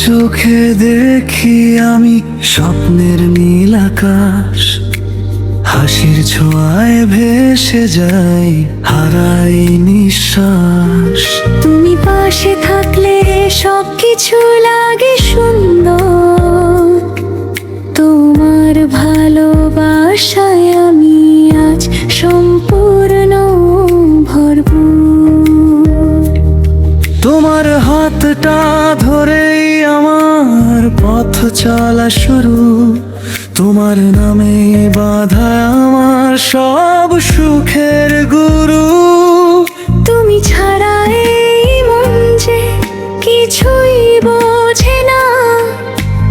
চোখে দেখি আমি স্বপ্নের নীল আকাশ, হাসির ছোঁয়ায় ভেসে যাই, হারাই নিঃশ্বাস। তুমি পাশে থাকলে সবকিছু লাগে সুন্দর, তোমার ভালোবাসায় আমি আজ সম্পূর্ণ ভরপুর। তোমার হাতটা ধরেই আমার পথ চলা শুরু, তোমার নামে বাঁধা আমার সব সুখের গুরু। তুমি ছাড়া এই মন যে কিছুই বোঝে না,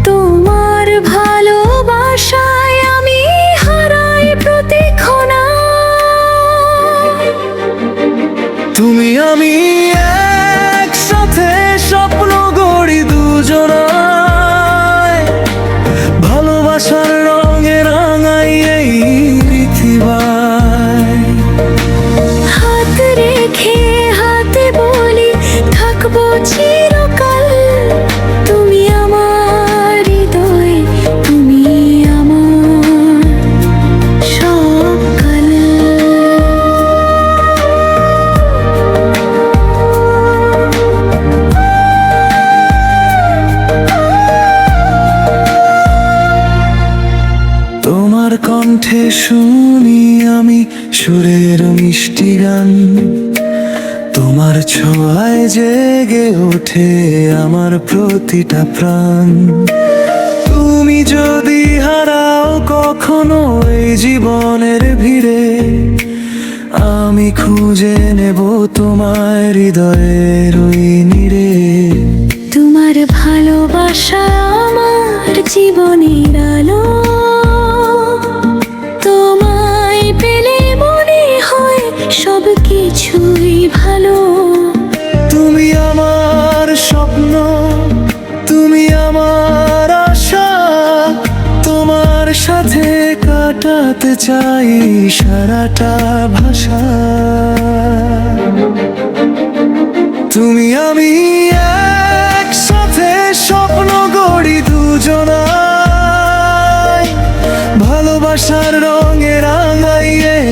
তোমার ভালোবাসায় আমি হারাই প্রতিক্ষণা। তুমি আমি একসাথে স্বপ্ন গড়ি দুজনায়, ভালোবাসার রঙে রাঙাই এই পৃথিবীয়। হাত রেখে হাতে বলি থাকবো চিরকাল, তুমি আমার হৃদয়, তুমি আমার সকাল। তোমার কণ্ঠে শুনি আমি সুরের মিষ্টি গান, তোমার ছোঁয়ায় জেগে ওঠে আমার প্রতিটা প্রাণ। তুমি যদি হারাও কখনো এই জীবনের ভিড়ে, আমি খুঁজে নেব তোমার হৃদয়ের ওই নীড়ে। তোমার ভালোবাসা আমার জীবনের আলো, তোমায় পেলে মনে হয় সব কিছুই ভালো। তুমি আমার স্বপ্ন, তুমি আমার আশা, তোমার সাথে কাটাতে চাই সারাটা ভাষা। তুমি আমি একসাথে স্বপ্ন গড়ি দুজনায়, ভালোবাসার রঙে রাঙাই এই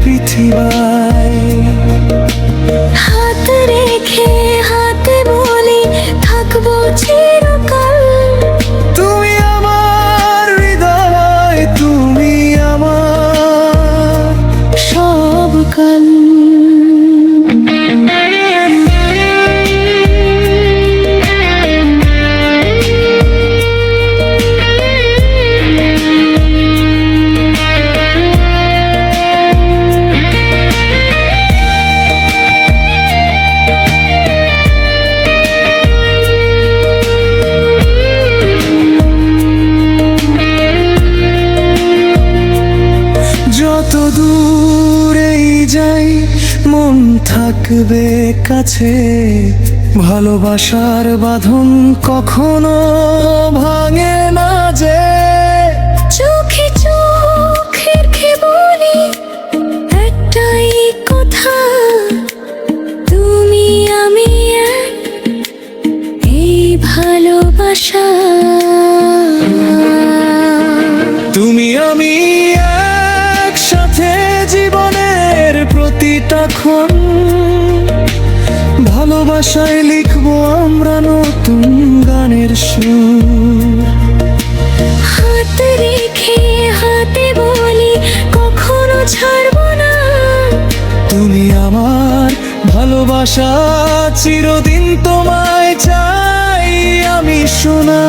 পৃথিবীয়। হাত রেখে হাতে বলি থাকবো চিরকাল, তুমি আমার হৃদয়, তুমি আমার সব কাল। যত দূরেই যাই মন থাকবে কাছে, ভালোবাসার বাঁধন কখনো ভাঙে না যে। চোখে চোখ রেখে বলি একটাই কথা, তুমি আমি এক, এই ভালোবাসা। তুমি আমি একসাথে জীবনের প্রতিটা ক্ষণ, ভালোবাসায় লিখবো আমরা নতুন গানের সুর। হাত রেখে হাতে বলি কখনো ছাড়বো না, তুমি আমার ভালোবাসা, চিরদিন তোমায় চাই আমি শোনা।